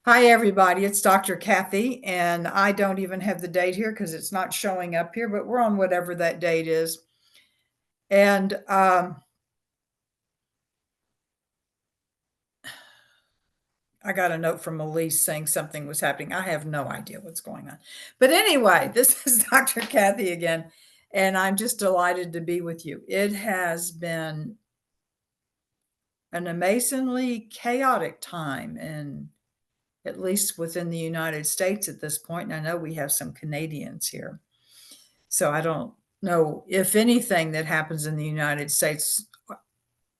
Hi, everybody. It's Dr. Kathy, and I don't even have the date here because it's not showing up here, but we're on whatever that date is. And I got a note from Elise saying something was happening. I have no idea what's going on. But anyway, this is Dr. Kathy again, and I'm just delighted to be with you. It has been an amazingly chaotic time, and at least within the United States at this point. And I know we have some Canadians here. So I don't know if anything that happens in the United States,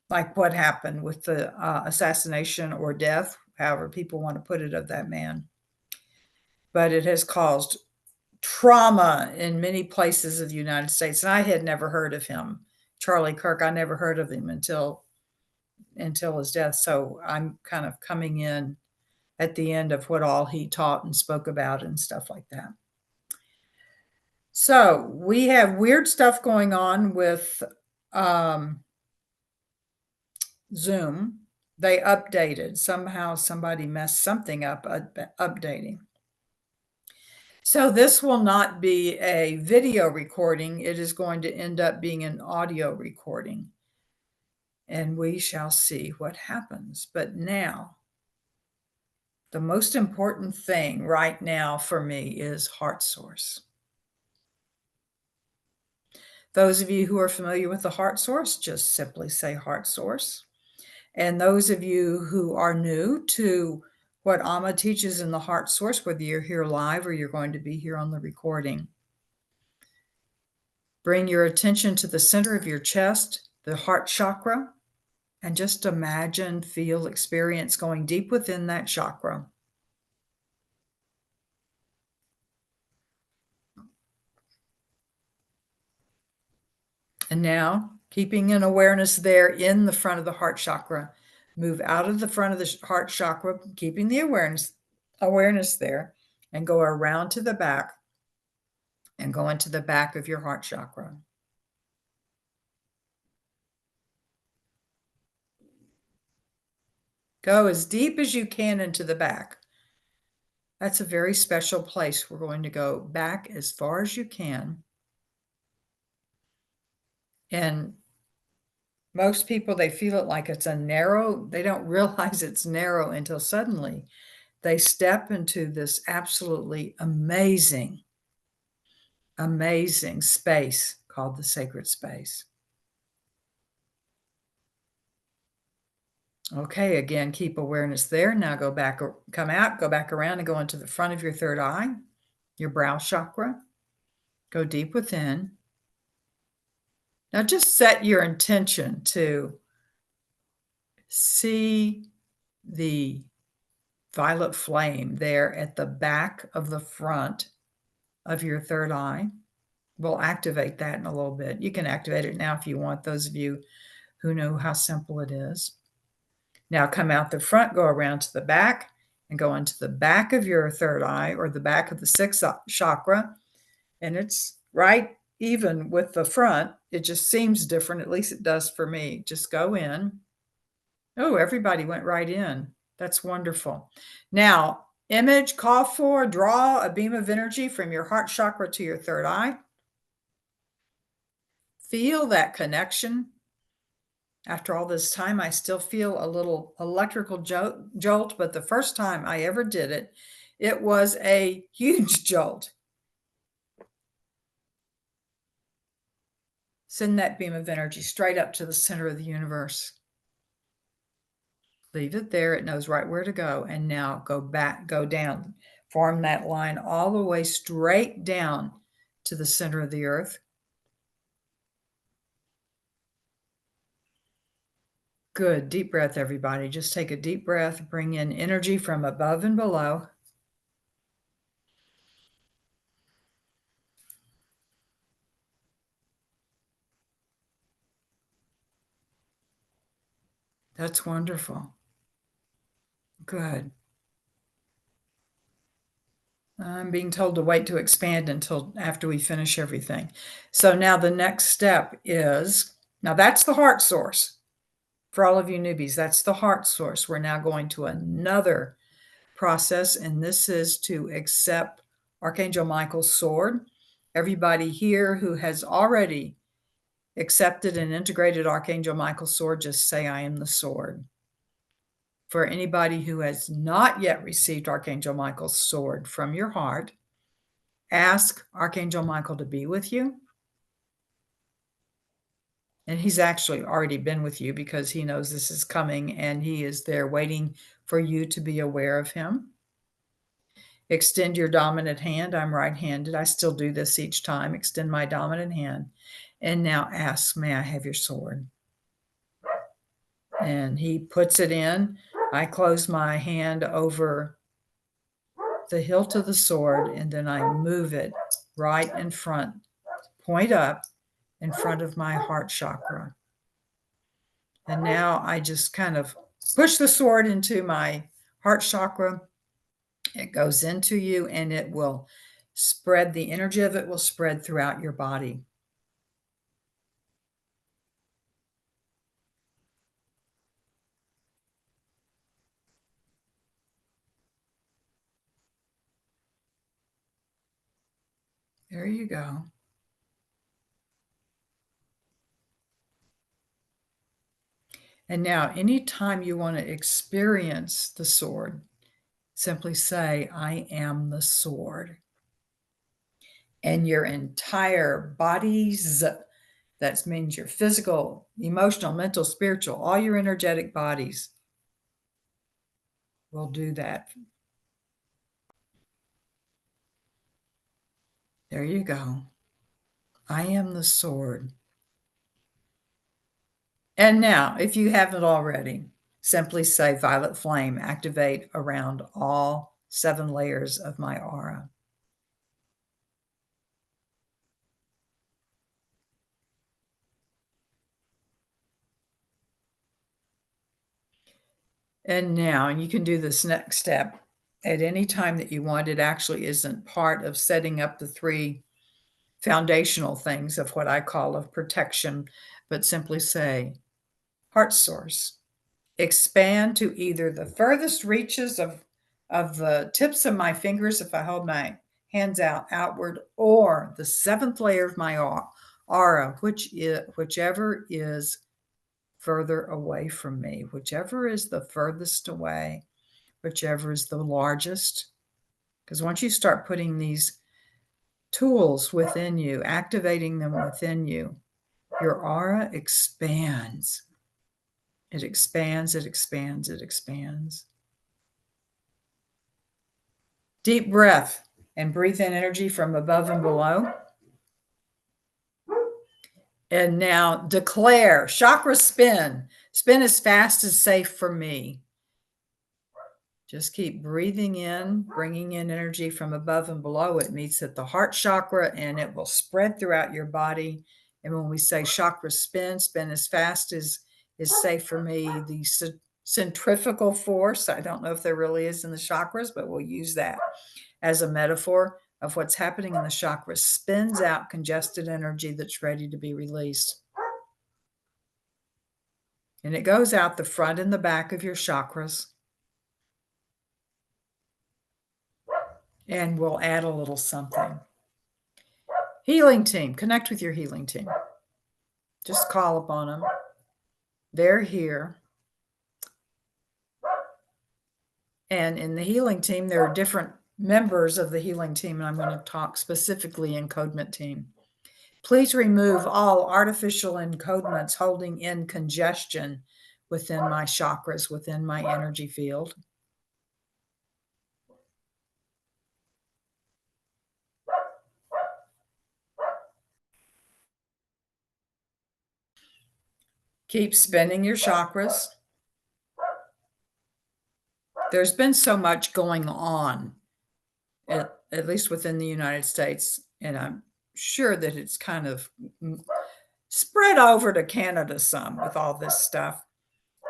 like what happened with the assassination or death, however people want to put it, of that man. But it has caused trauma in many places of the United States. And I had never heard of him, Charlie Kirk. I never heard of him until his death. So I'm kind of coming in at the end of what all he taught and spoke about and stuff like that. So we have weird stuff going on with Zoom. They updated. Somehow somebody messed something up updating. So this will not be a video recording. It is going to end up being an audio recording. And we shall see what happens. But now, the most important thing right now for me is heart source. Those of you who are familiar with the heart source, just simply say heart source. And those of you who are new to what Amma teaches in the heart source, whether you're here live or you're going to be here on the recording, bring your attention to the center of your chest, the heart chakra, and just imagine, feel, experience going deep within that chakra. And now, keeping an awareness there in the front of the heart chakra, move out of the front of the heart chakra, keeping the awareness there, and go around to the back and go into the back of your heart chakra. Go as deep as you can into the back. That's a very special place. We're going to go back as far as you can. And most people, they feel it like it's they don't realize it's narrow until suddenly they step into this absolutely amazing space called the sacred space. Okay, again, keep awareness there. Now go back, come out, go back around and go into the front of your third eye, your brow chakra. Go deep within. Now just set your intention to see the violet flame there at the back of the front of your third eye. We'll activate that in a little bit. You can activate it now if you want, those of you who know how simple it is. Now come out the front, go around to the back, and go into the back of your third eye or the back of the sixth chakra. And it's right even with the front. It just seems different. At least it does for me. Just go in. Oh, everybody went right in. That's wonderful. Now, image, call for, draw a beam of energy from your heart chakra to your third eye. Feel that connection. After all this time, I still feel a little electrical jolt, but the first time I ever did it, it was a huge jolt. Send that beam of energy straight up to the center of the universe. Leave it there. It knows right where to go. And now go back, go down. Form that line all the way straight down to the center of the earth. Good. Deep breath, everybody. Just take a deep breath. Bring in energy from above and below. That's wonderful. Good. I'm being told to wait to expand until after we finish everything. So now the next step is, now that's the heart source. For all of you newbies, that's the heart source. We're now going to another process, and this is to accept Archangel Michael's sword. Everybody here who has already accepted and integrated Archangel Michael's sword, just say, I am the sword. For anybody who has not yet received Archangel Michael's sword from your heart, ask Archangel Michael to be with you. And he's actually already been with you because he knows this is coming and he is there waiting for you to be aware of him. Extend your dominant hand. I'm right-handed. I still do this each time. Extend my dominant hand. And now ask, may I have your sword? And he puts it in. I close my hand over the hilt of the sword, and then I move it right in front, point up in front of my heart chakra. And now I just kind of push the sword into my heart chakra. It goes into you and it will spread, the energy of it will spread throughout your body. There you go. And now, anytime you want to experience the sword, simply say, I am the sword. And your entire bodies, that means your physical, emotional, mental, spiritual, all your energetic bodies will do that. There you go. I am the sword. And now, if you haven't already, simply say, violet flame, activate around all 7 layers of my aura. And now you can do this next step at any time that you want. It actually isn't part of setting up the 3 foundational things of what I call of protection, but simply say, heart source, expand to either the furthest reaches of the tips of my fingers if I hold my hands out outward, or the 7th layer of my aura, whichever is further away from me, whichever is the furthest away, whichever is the largest. Because once you start putting these tools within you, activating them within you, your aura expands. It expands, it expands, it expands. Deep breath and breathe in energy from above and below. And now declare, chakra spin. Spin as fast as safe for me. Just keep breathing in, bringing in energy from above and below. It meets at the heart chakra and it will spread throughout your body. And when we say chakra spin, spin as fast as is safe for me. The centrifugal force, I don't know if there really is in the chakras, but we'll use that as a metaphor of what's happening in the chakras, spins out congested energy that's ready to be released. And it goes out the front and the back of your chakras. And we'll add a little something. Healing team, connect with your healing team. Just call upon them. They're here. And in the healing team, there are different members of the healing team, and I'm going to talk specifically encodement team. Please remove all artificial encodements holding in congestion within my chakras, within my energy field. Keep spinning your chakras. There's been so much going on, at least within the United States, and I'm sure that it's kind of spread over to Canada some with all this stuff.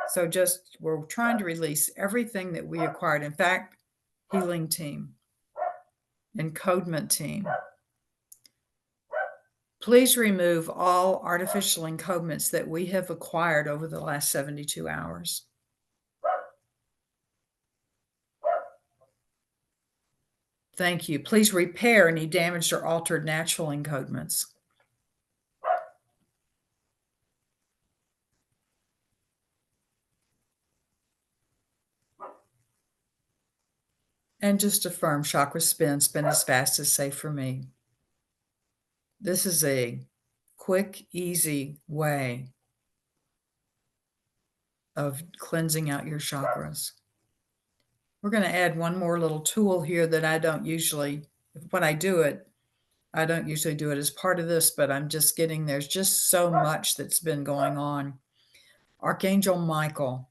So just, we're trying to release everything that we acquired. In fact, healing team, encodement team, please remove all artificial encodements that we have acquired over the last 72 hours. Thank you. Please repair any damaged or altered natural encodements. And just affirm chakra spin as fast as safe for me. This is a quick, easy way of cleansing out your chakras. We're going to add one more little tool here that I don't usually, when I do it, I don't usually do it as part of this, but I'm just getting, there's just so much that's been going on. Archangel Michael,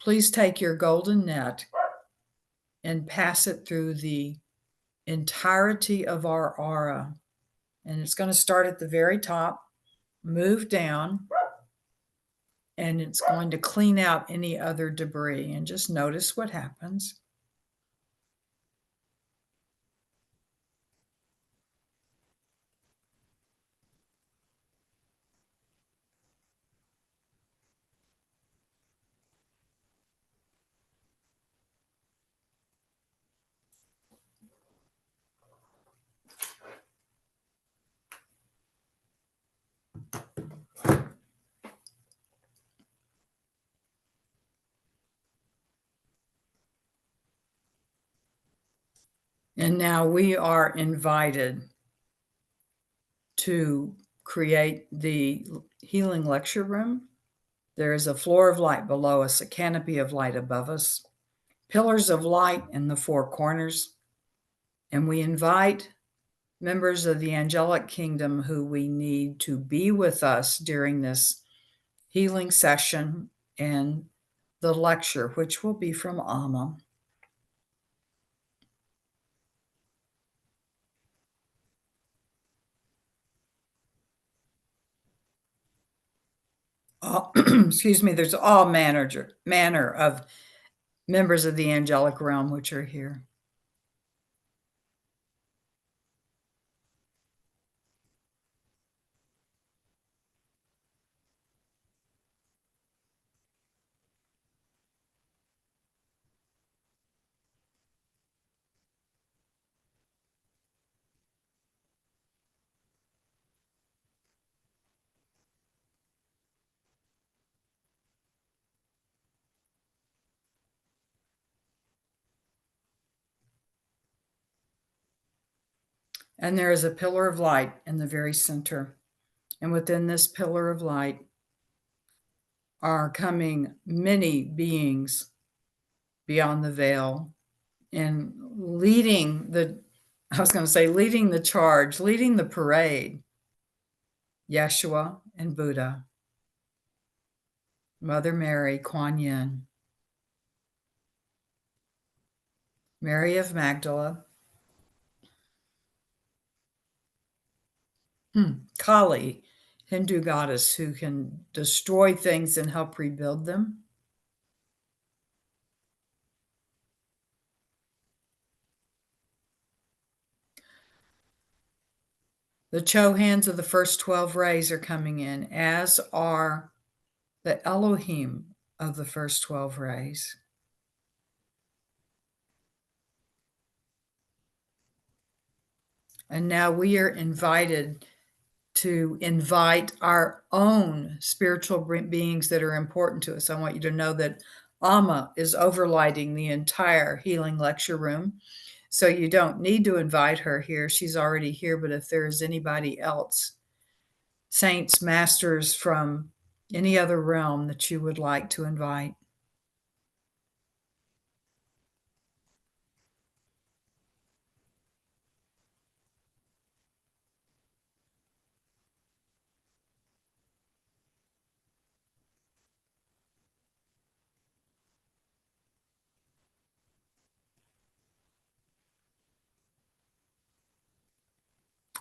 please take your golden net and pass it through the entirety of our aura. And it's going to start at the very top, move down, and it's going to clean out any other debris. And just notice what happens. And now we are invited to create the healing lecture room. There is a floor of light below us, a canopy of light above us, pillars of light in the four corners. And we invite members of the angelic kingdom who we need to be with us during this healing session and the lecture, which will be from Amma. Excuse me, there's all manner of members of the angelic realm which are here. And there is a pillar of light in the very center. And within this pillar of light are coming many beings beyond the veil and leading the charge, leading the parade. Yeshua and Buddha, Mother Mary, Kuan Yin, Mary of Magdala, Kali, Hindu goddess who can destroy things and help rebuild them. The Chohans of the first 12 rays are coming in, as are the Elohim of the first 12 rays. And now we are invited to invite our own spiritual beings that are important to us. I want you to know that Amma is overlighting the entire healing lecture room. So you don't need to invite her here. She's already here. But if there is anybody else, saints, masters from any other realm that you would like to invite.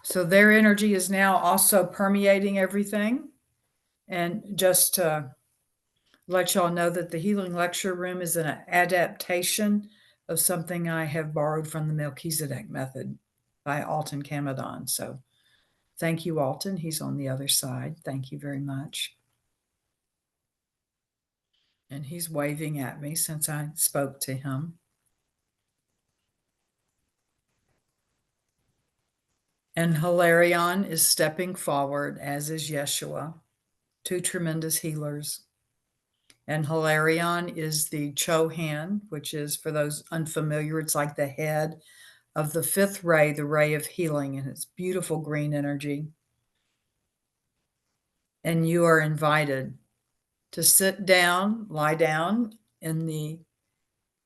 So their energy is now also permeating everything. And just to let y'all know that the healing lecture room is an adaptation of something I have borrowed from the Melchizedek method by Alton Camadon. So thank you, Alton. He's on the other side. Thank you very much. And he's waving at me since I spoke to him. And Hilarion is stepping forward, as is Yeshua, two tremendous healers. And Hilarion is the Chohan, which is, for those unfamiliar, it's like the head of the fifth ray, the ray of healing, and it's beautiful green energy. And you are invited to sit down, lie down in the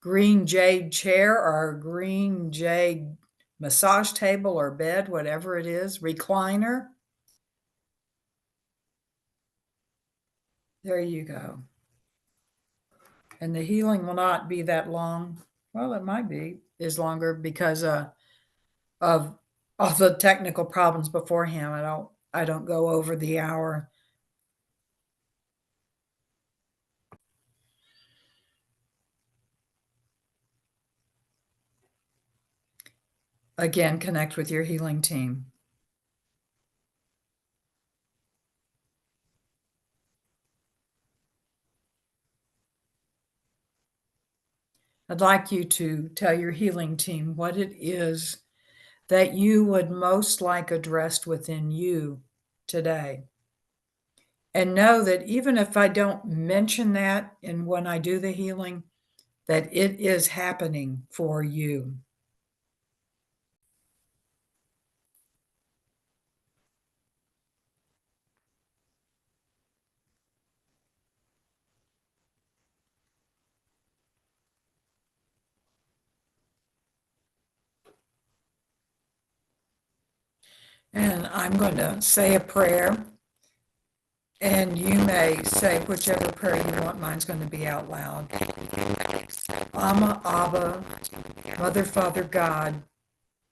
green jade chair or green jade massage table or bed, whatever it is, recliner. There you go. And the healing will not be that long. Well, it might be, is longer because of all the technical problems beforehand. I don't go over the hour. Again, connect with your healing team. I'd like you to tell your healing team what it is that you would most like addressed within you today. And know that even if I don't mention that and when I do the healing, that it is happening for you. And I'm going to say a prayer, and you may say whichever prayer you want. Mine's going to be out loud. Amma, Abba, Mother, Father, God,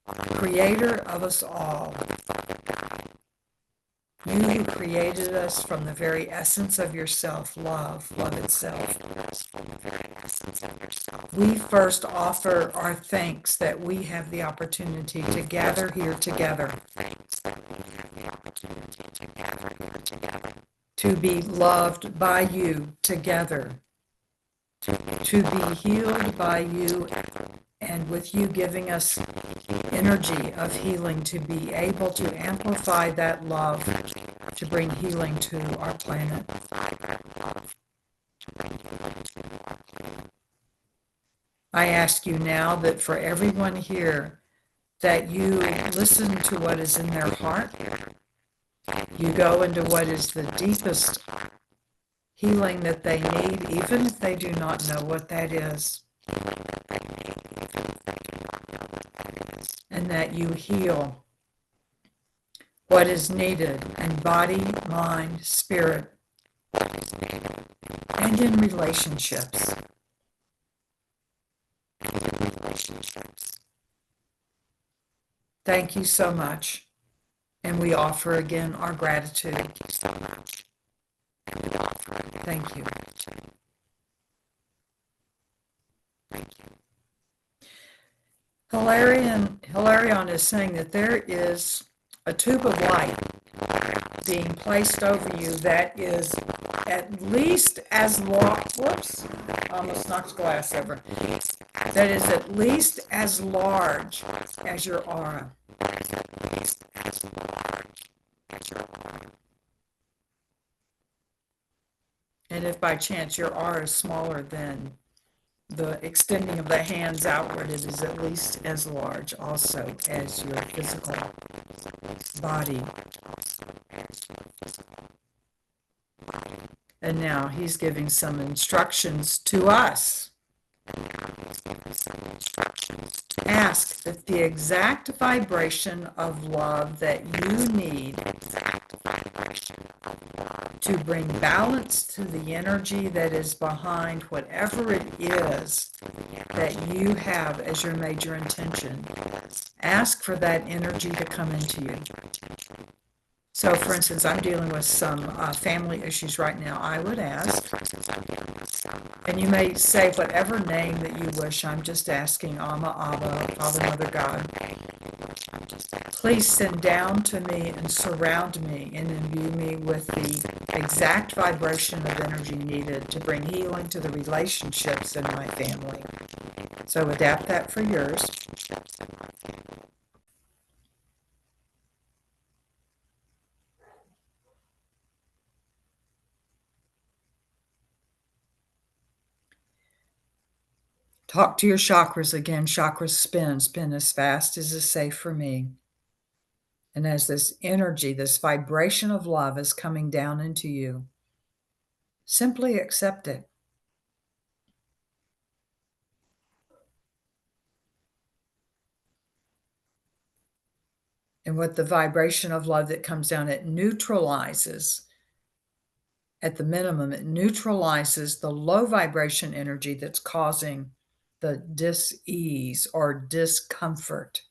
Creator of us all. You who created us from the very essence of yourself, love itself. We first offer our thanks that we have the opportunity to gather here together. To be loved by you together. To be healed by you, and with you giving us energy of healing to be able to amplify that love to bring healing to our planet. I ask you now that for everyone here, that you listen to what is in their heart. You go into what is the deepest healing that they need, even if they do not know what that is. And that you heal what is needed in body, mind, spirit, and in relationships. Thank you so much. And we offer again our gratitude. Thank you so much. And we offer again. Thank you. Thank you. Hilarion is saying that there is a tube of light being placed over you that is at least as large, whoops, almost knocked glass over, that is at least as large as your aura. And if by chance your aura is smaller than the extending of the hands outward, it is at least as large also as your physical body. And now he's giving some instructions to us. Ask that the exact vibration of love that you need to bring balance to the energy that is behind whatever it is that you have as your major intention. Ask for that energy to come into you. So, for instance, I'm dealing with some family issues right now. I would ask, and you may say whatever name that you wish. I'm just asking Amma, Abba, Father, Mother, God. Please send down to me and surround me and imbue me with the exact vibration of energy needed to bring healing to the relationships in my family. So adapt that for yours. Talk to your chakras again. Chakras spin as fast as is safe for me. And as this energy, this vibration of love is coming down into you, simply accept it. And with the vibration of love that comes down, it neutralizes, at the minimum, it neutralizes the low vibration energy that's causing the dis-ease or discomfort.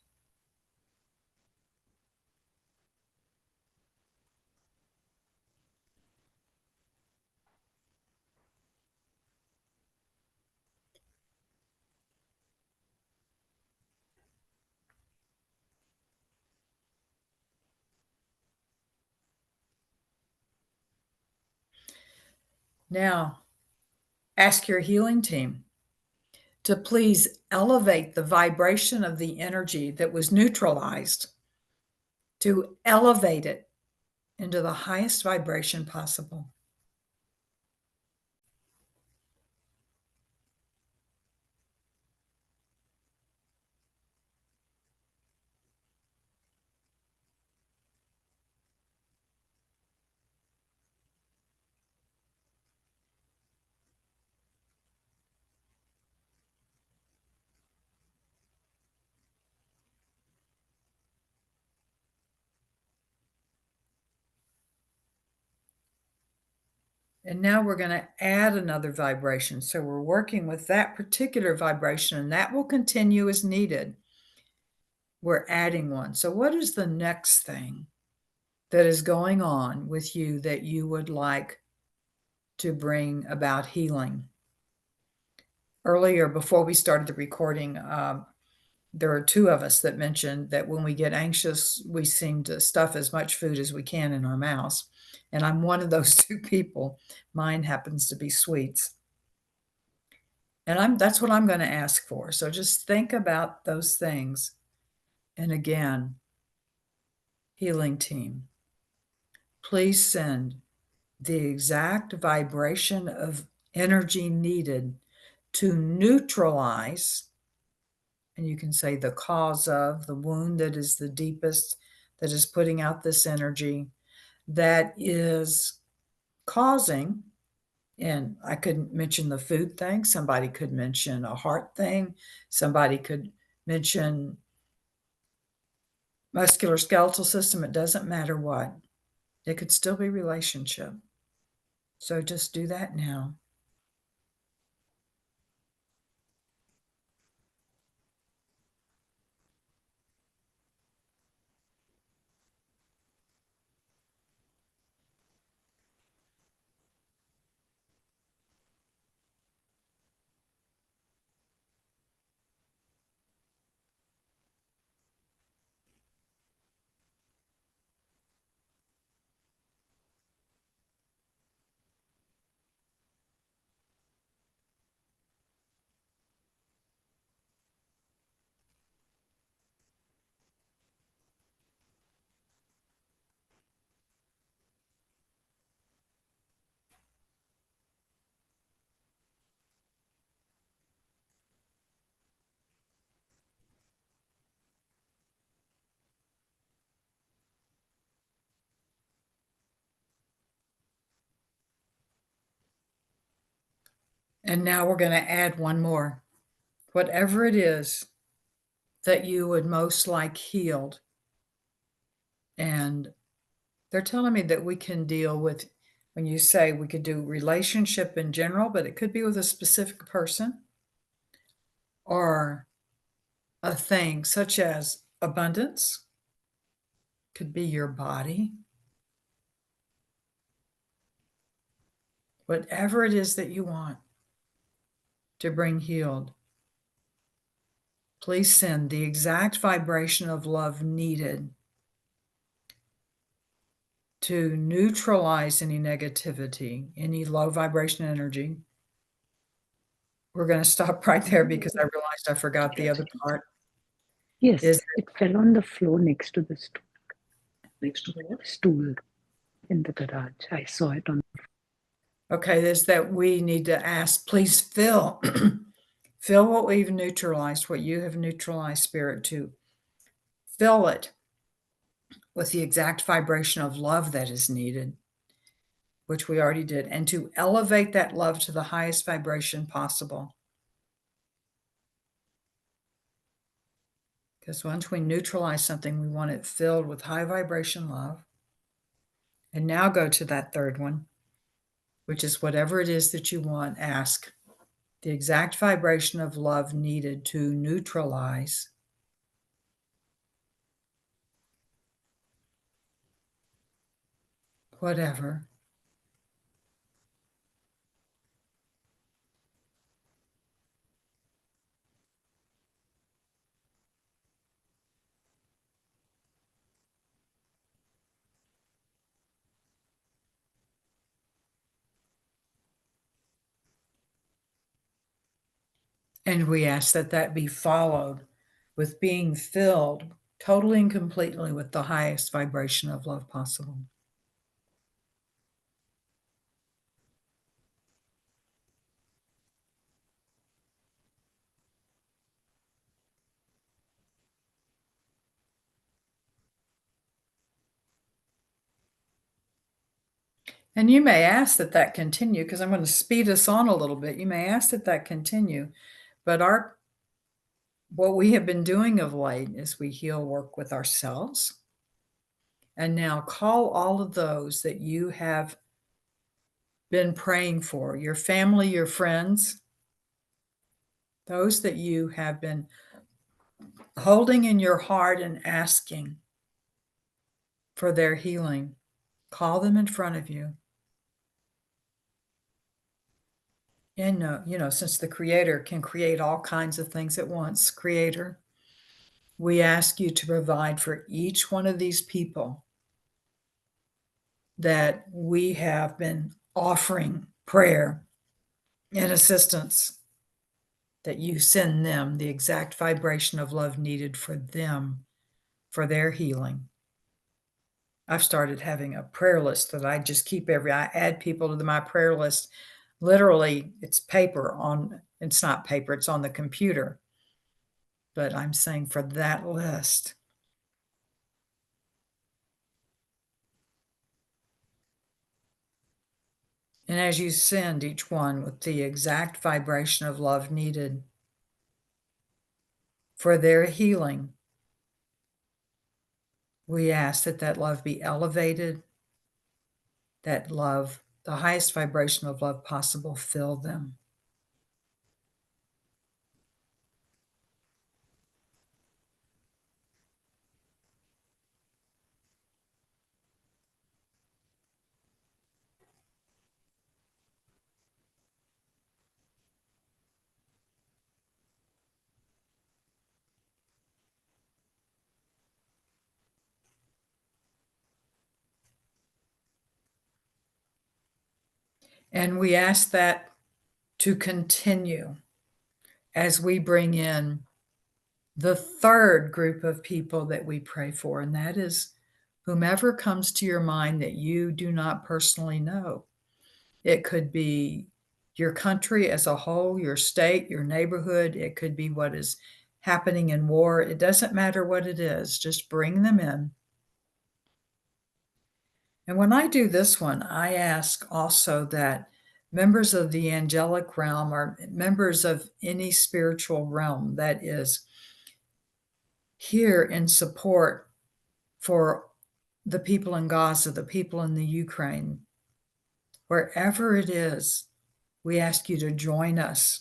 Now, ask your healing team to please elevate the vibration of the energy that was neutralized, to elevate it into the highest vibration possible. And now we're going to add another vibration. So we're working with that particular vibration, and that will continue as needed. We're adding one. So what is the next thing that is going on with you that you would like to bring about healing? Earlier, before we started the recording, there are two of us that mentioned that when we get anxious, we seem to stuff as much food as we can in our mouths. And I'm one of those two people. Mine happens to be sweets. And that's what I'm going to ask for. So just think about those things. And again, healing team, please send the exact vibration of energy needed to neutralize, and you can say the cause of the wound that is the deepest, that is putting out this energy, that is causing, and I could mention the food thing, somebody could mention a heart thing, somebody could mention musculoskeletal system, it doesn't matter what. It could still be relationship. So just do that now. And now we're going to add one more. Whatever it is that you would most like healed. And they're telling me that we can deal with, when you say we could do relationship in general, but it could be with a specific person or a thing such as abundance, could be your body. Whatever it is that you want to bring healed, please send the exact vibration of love needed to neutralize any negativity, any low vibration energy. We're going to stop right there because I realized I forgot the other part. Yes, it fell on the floor next to the stool. Next to the what? Stool in the garage. I saw it on. Okay, is that we need to ask, please fill Feel what we've neutralized, what you have neutralized, Spirit, to fill it with the exact vibration of love that is needed, which we already did, and to elevate that love to the highest vibration possible. Because once we neutralize something, we want it filled with high vibration love. And now go to that third one, which is whatever it is that you want, ask the exact vibration of love needed to neutralize whatever. And we ask that that be followed with being filled totally and completely with the highest vibration of love possible. And you may ask that that continue, because I'm going to speed us on a little bit. You may ask that that continue, but what we have been doing of late is we heal work with ourselves. And now call all of those that you have been praying for, your family, your friends, those that you have been holding in your heart and asking for their healing. Call them in front of you. And since the Creator can create all kinds of things at once, Creator, we ask you to provide for each one of these people that we have been offering prayer and assistance, that you send them the exact vibration of love needed for them, for their healing. I've started having a prayer list that I just keep I add people to my prayer list. Literally, it's not paper, it's on the computer. But I'm saying for that list, and as you send each one with the exact vibration of love needed for their healing, we ask that that love be elevated, that love, the highest vibration of love possible, fill them. And we ask that to continue as we bring in the third group of people that we pray for, and that is whomever comes to your mind that you do not personally know. It could be your country as a whole, your state, your neighborhood. It could be what is happening in war. It doesn't matter what it is, just bring them in. And when I do this one, I ask also that members of the angelic realm or members of any spiritual realm that is here in support for the people in Gaza, the people in the Ukraine, wherever it is, we ask you to join us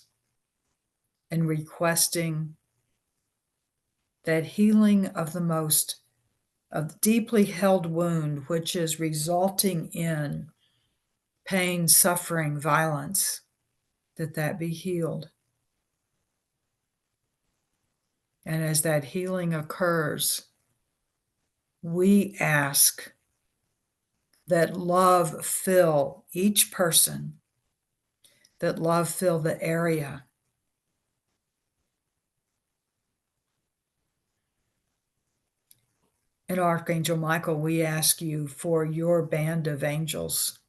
in requesting that healing of of deeply held wound, which is resulting in pain, suffering, violence, that be healed. And as that healing occurs, we ask that love fill each person, that love fill the area. And Archangel Michael, we ask you for your band of angels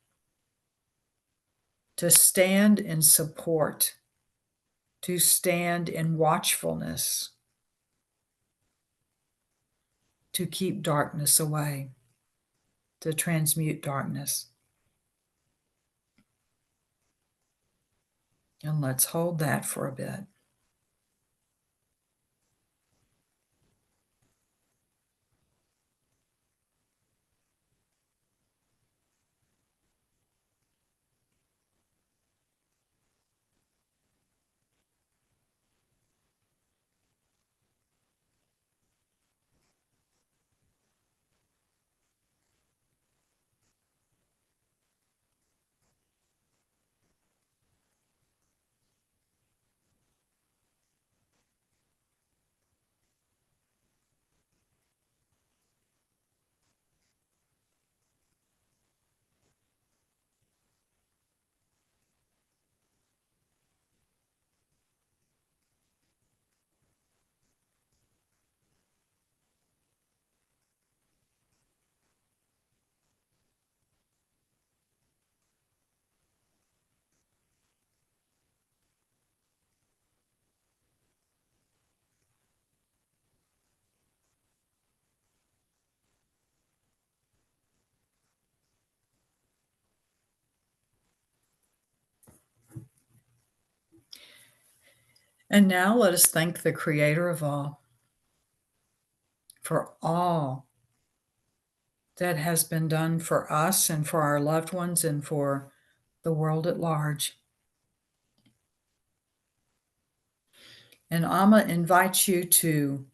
to stand in support to stand in watchfulness, to keep darkness away, to transmute darkness. And let's hold that for a bit. And now let us thank the Creator of all for all that has been done for us and for our loved ones and for the world at large. And Amma invites you to,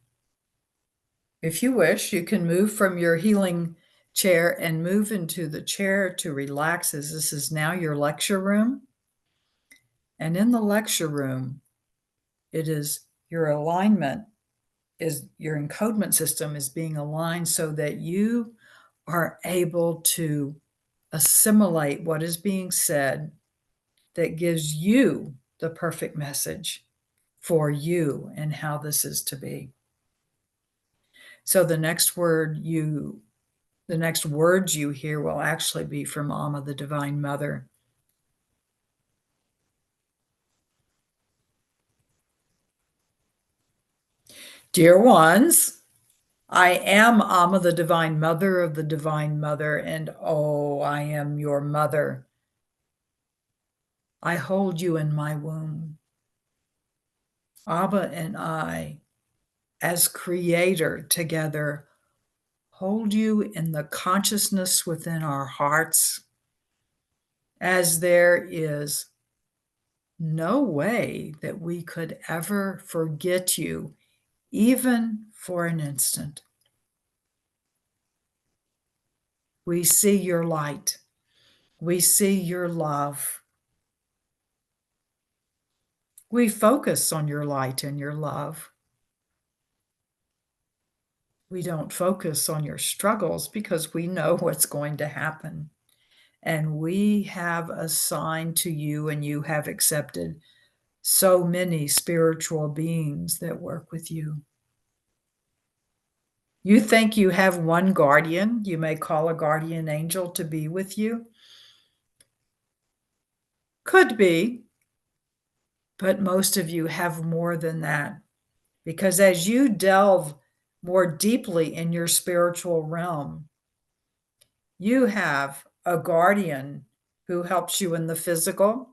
if you wish, you can move from your healing chair and move into the chair to relax, as this is now your lecture room. And in the lecture room, it is your alignment, is your encodement system is being aligned so that you are able to assimilate what is being said that gives you the perfect message for you and how this is to be. So the next words you hear will actually be from Amma, the Divine Mother. Dear ones, I am Amma, the Divine Mother of the Divine Mother, and oh, I am your mother. I hold you in my womb. Abba and I, as creator together, hold you in the consciousness within our hearts, as there is no way that we could ever forget you, even for an instant. We see your light. We see your love. We focus on your light and your love. We don't focus on your struggles because we know what's going to happen. And we have assigned to you, and you have accepted so many spiritual beings that work with you. You think you have one guardian. You may call a guardian angel to be with you. Could be, but most of you have more than that. Because as you delve more deeply in your spiritual realm, you have a guardian who helps you in the physical,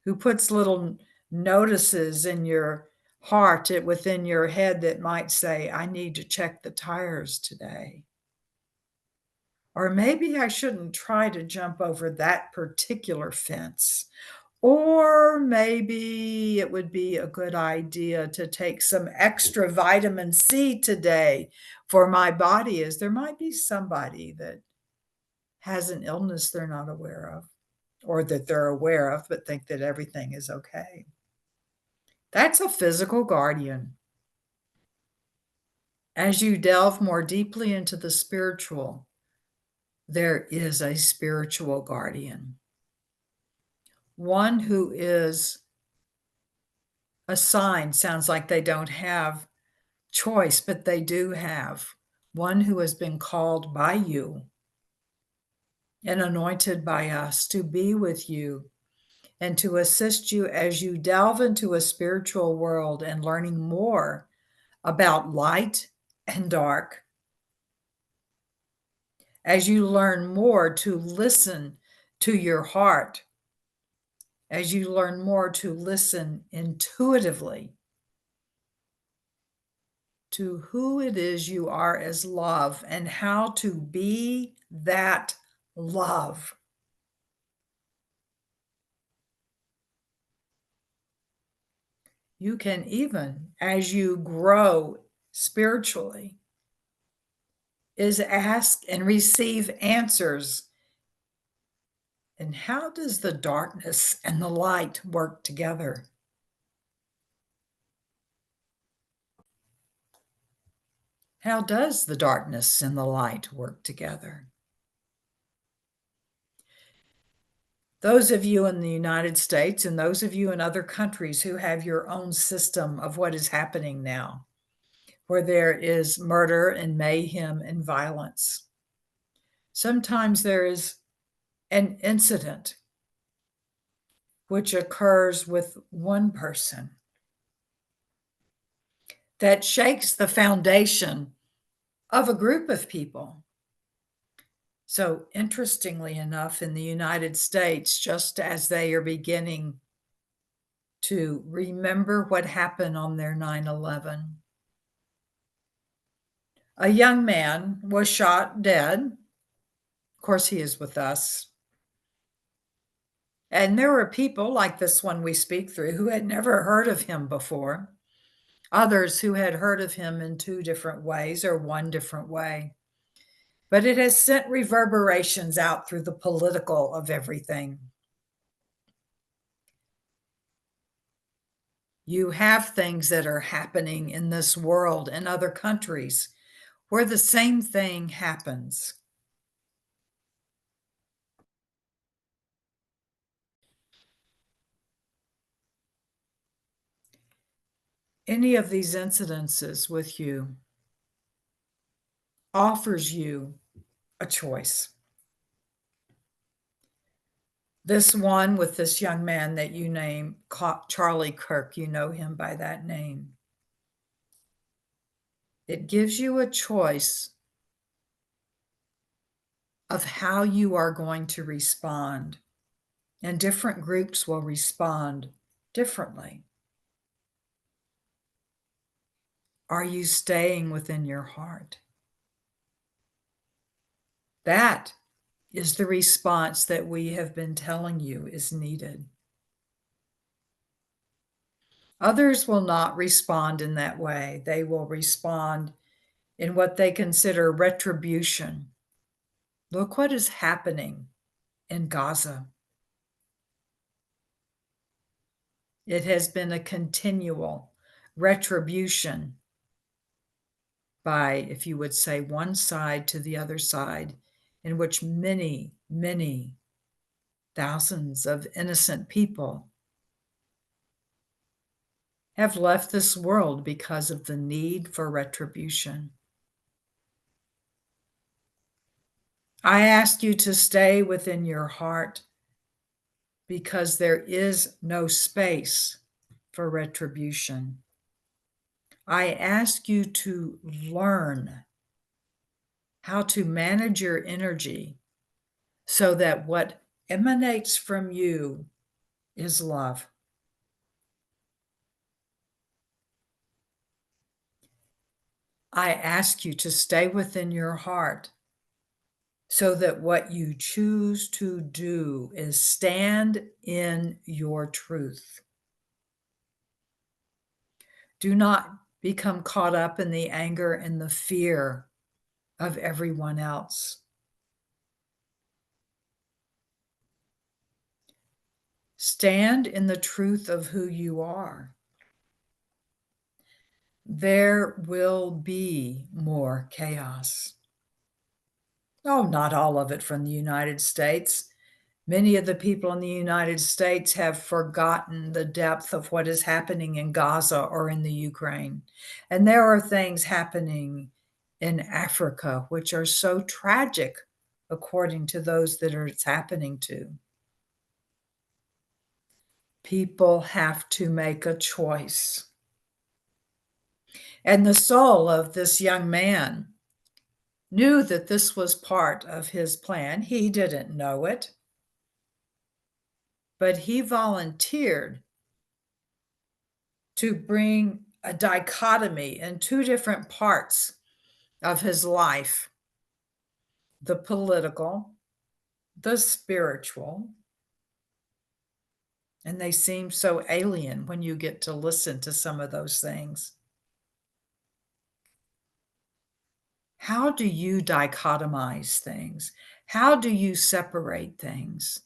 who puts little notices in your heart, within your head that might say, I need to check the tires today. Or maybe I shouldn't try to jump over that particular fence. Or maybe it would be a good idea to take some extra vitamin C today for my body, as there might be somebody that has an illness they're not aware of, or that they're aware of but think that everything is okay. That's a physical guardian. As you delve more deeply into the spiritual, there is a spiritual guardian. One who is assigned, sounds like they don't have choice, but they do have. One who has been called by you and anointed by us to be with you and to assist you as you delve into a spiritual world and learning more about light and dark. As you learn more to listen to your heart, as you learn more to listen intuitively to who it is you are as love and how to be that love. You can even, as you grow spiritually, is ask and receive answers. And how does the darkness and the light work together? How does the darkness and the light work together? Those of you in the United States and those of you in other countries who have your own system of what is happening now, where there is murder and mayhem and violence. Sometimes there is an incident which occurs with one person that shakes the foundation of a group of people. So, interestingly enough, in the United States, just as they are beginning to remember what happened on their 9/11, a young man was shot dead. Of course, he is with us. And there were people like this one we speak through who had never heard of him before, others who had heard of him in two different ways or one different way. But it has sent reverberations out through the political of everything. You have things that are happening in this world and other countries where the same thing happens. Any of these incidences with you offers you a choice. This one with this young man that you name Charlie Kirk, you know him by that name. It gives you a choice of how you are going to respond, and different groups will respond differently. Are you staying within your heart? That is the response that we have been telling you is needed. Others will not respond in that way. They will respond in what they consider retribution. Look what is happening in Gaza. It has been a continual retribution by, if you would say, one side to the other side, in which many, many thousands of innocent people have left this world because of the need for retribution. I ask you to stay within your heart because there is no space for retribution. I ask you to learn how to manage your energy so that what emanates from you is love. I ask you to stay within your heart so that what you choose to do is stand in your truth. Do not become caught up in the anger and the fear of everyone else. Stand in the truth of who you are. There will be more chaos. Oh, not all of it from the United States. Many of the people in the United States have forgotten the depth of what is happening in Gaza or in the Ukraine. And there are things happening in Africa which are so tragic, according to those that it's happening to. People have to make a choice. And the soul of this young man knew that this was part of his plan. He didn't know it, but he volunteered to bring a dichotomy in two different parts of his life: the political, the spiritual. And they seem so alien when you get to listen to some of those things. How do you dichotomize things? How do you separate things?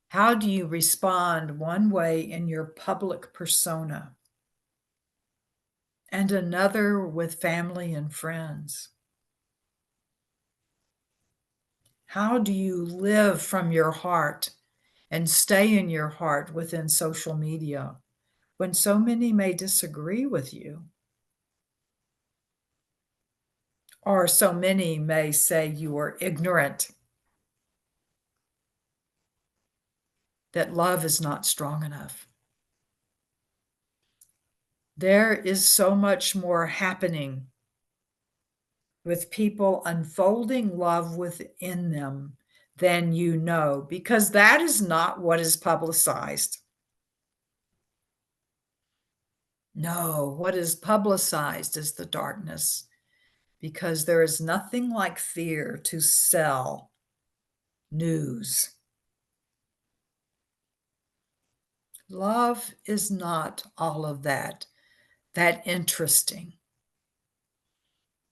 How do you respond one way in your public persona and another with family and friends? How do you live from your heart and stay in your heart within social media when so many may disagree with you? Or so many may say you are ignorant, that love is not strong enough. There is so much more happening with people unfolding love within them than you know, because that is not what is publicized. No, what is publicized is the darkness, because there is nothing like fear to sell news. Love is not all of that interesting.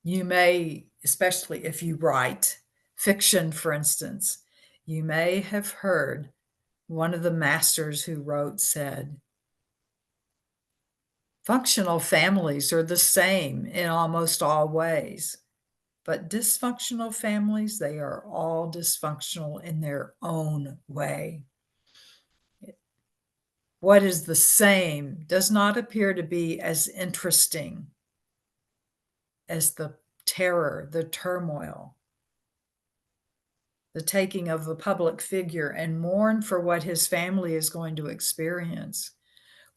You may, especially if you write fiction, for instance, you may have heard one of the masters who wrote said, functional families are the same in almost all ways, but dysfunctional families, they are all dysfunctional in their own way. What is the same does not appear to be as interesting as the terror, the turmoil, the taking of a public figure and mourn for what his family is going to experience,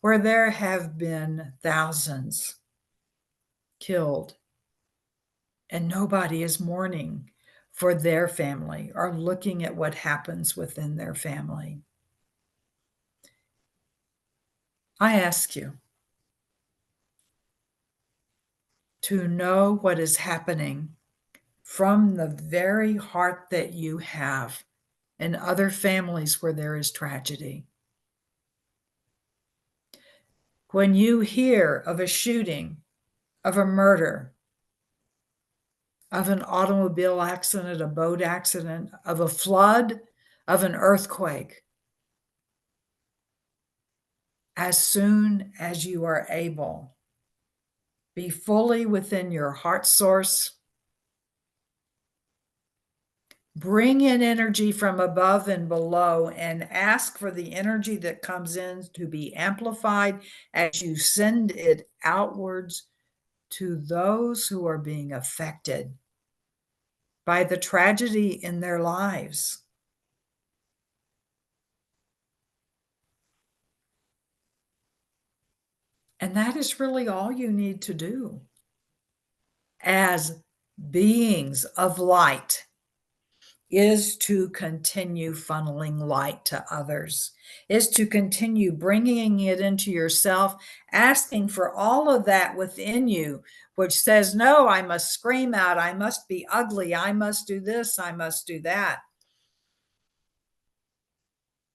where there have been thousands killed and nobody is mourning for their family or looking at what happens within their family. I ask you to know what is happening from the very heart that you have in other families where there is tragedy. When you hear of a shooting, of a murder, of an automobile accident, a boat accident, of a flood, of an earthquake, as soon as you are able, be fully within your heart source. Bring in energy from above and below and ask for the energy that comes in to be amplified as you send it outwards to those who are being affected by the tragedy in their lives. And that is really all you need to do as beings of light, is to continue funneling light to others, is to continue bringing it into yourself, asking for all of that within you, which says, no, I must scream out, I must be ugly, I must do this, I must do that.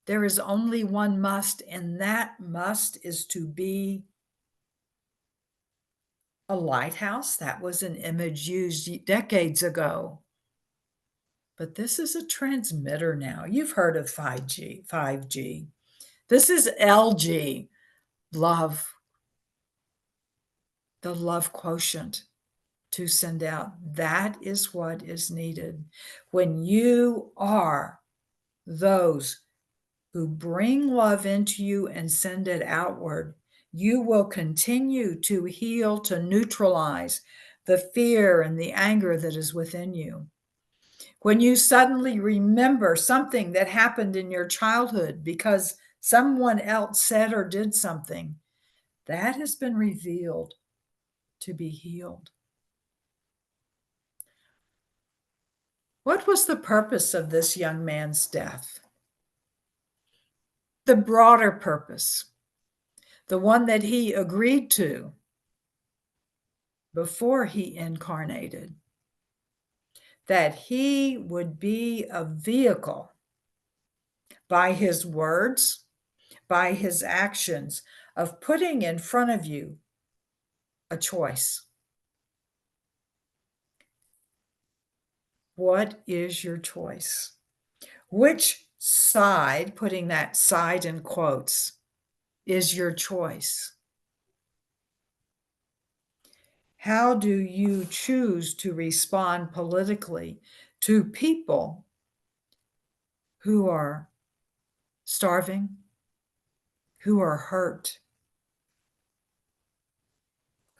There is only one must, and that must is to be a lighthouse. That was an image used decades ago. But this is a transmitter now. You've heard of 5G, 5G. This is LG, love, the love quotient to send out. That is what is needed. When you are those who bring love into you and send it outward, you will continue to heal, to neutralize the fear and the anger that is within you. When you suddenly remember something that happened in your childhood because someone else said or did something, that has been revealed to be healed. What was the purpose of this young man's death? The broader purpose, the one that he agreed to before he incarnated, that he would be a vehicle by his words, by his actions, of putting in front of you a choice. What is your choice? Which side, putting that side in quotes, is your choice? How do you choose to respond politically to people who are starving, who are hurt,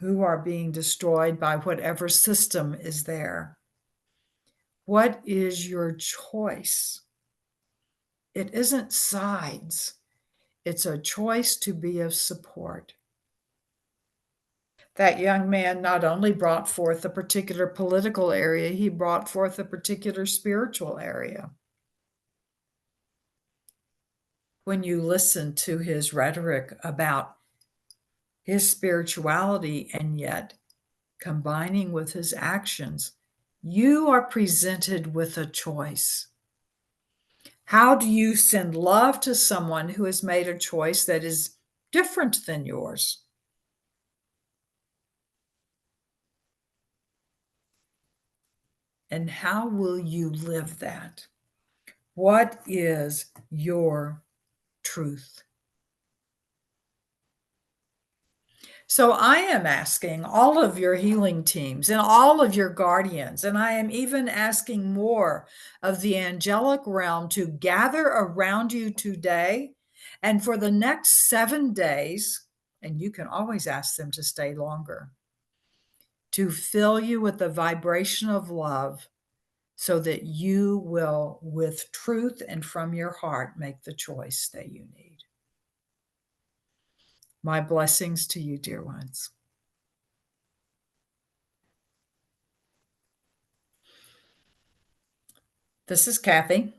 who are being destroyed by whatever system is there? What is your choice? It isn't sides. It's a choice to be of support. That young man not only brought forth a particular political area, he brought forth a particular spiritual area. When you listen to his rhetoric about his spirituality and yet combining with his actions, you are presented with a choice. How do you send love to someone who has made a choice that is different than yours? And how will you live that? What is your truth? So I am asking all of your healing teams and all of your guardians, and I am even asking more of the angelic realm to gather around you today and for the next 7 days, and you can always ask them to stay longer, to fill you with the vibration of love so that you will, with truth and from your heart, make the choice that you need. My blessings to you, dear ones. This is Kathy,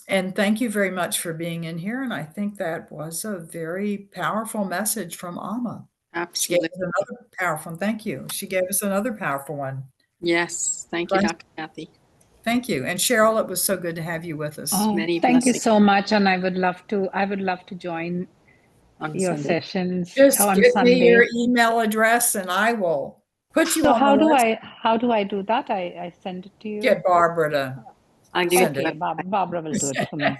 and thank you very much for being in here. And I think that was a very powerful message from Amma. Absolutely. She gave us another powerful, thank you. She gave us another powerful one. Yes. Thank you, Dr. Kathy. Thank you. And Cheryl, it was so good to have you with us. Oh, Many thank you blessings. so much, and I would love to join On your Sunday. sessions Just on give Sunday. me your email address and I will put you So on how the do list. how do I do that? I send it to you. Get Barbara to I'll give send it Okay, to Barbara will do it for me.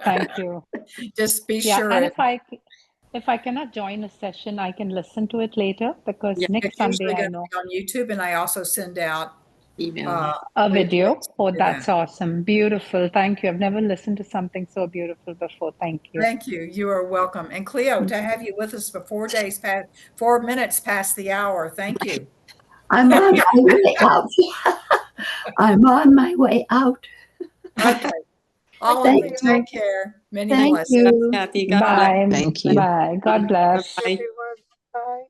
Thank you. Just be Yeah, sure. and if I cannot join a session, I can listen to it later because Yeah, next It's usually Sunday I going to know be on YouTube, and I also send out email. a video. links Oh, to that's that. awesome. Beautiful. Thank you. I've never listened to something so beautiful before. Thank you. Thank you. You are welcome. And Cleo, to have you with us for 4 minutes past the hour. Thank you. I'm on my way out. I'm on my way out. Okay. All of Thank you, you. take care. Many Thank blessings. you. Kathy, God bless. Bye. Thank you. Bye. God bless. Bye.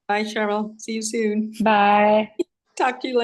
Bye, Cheryl. See you soon. Bye. Talk to you later.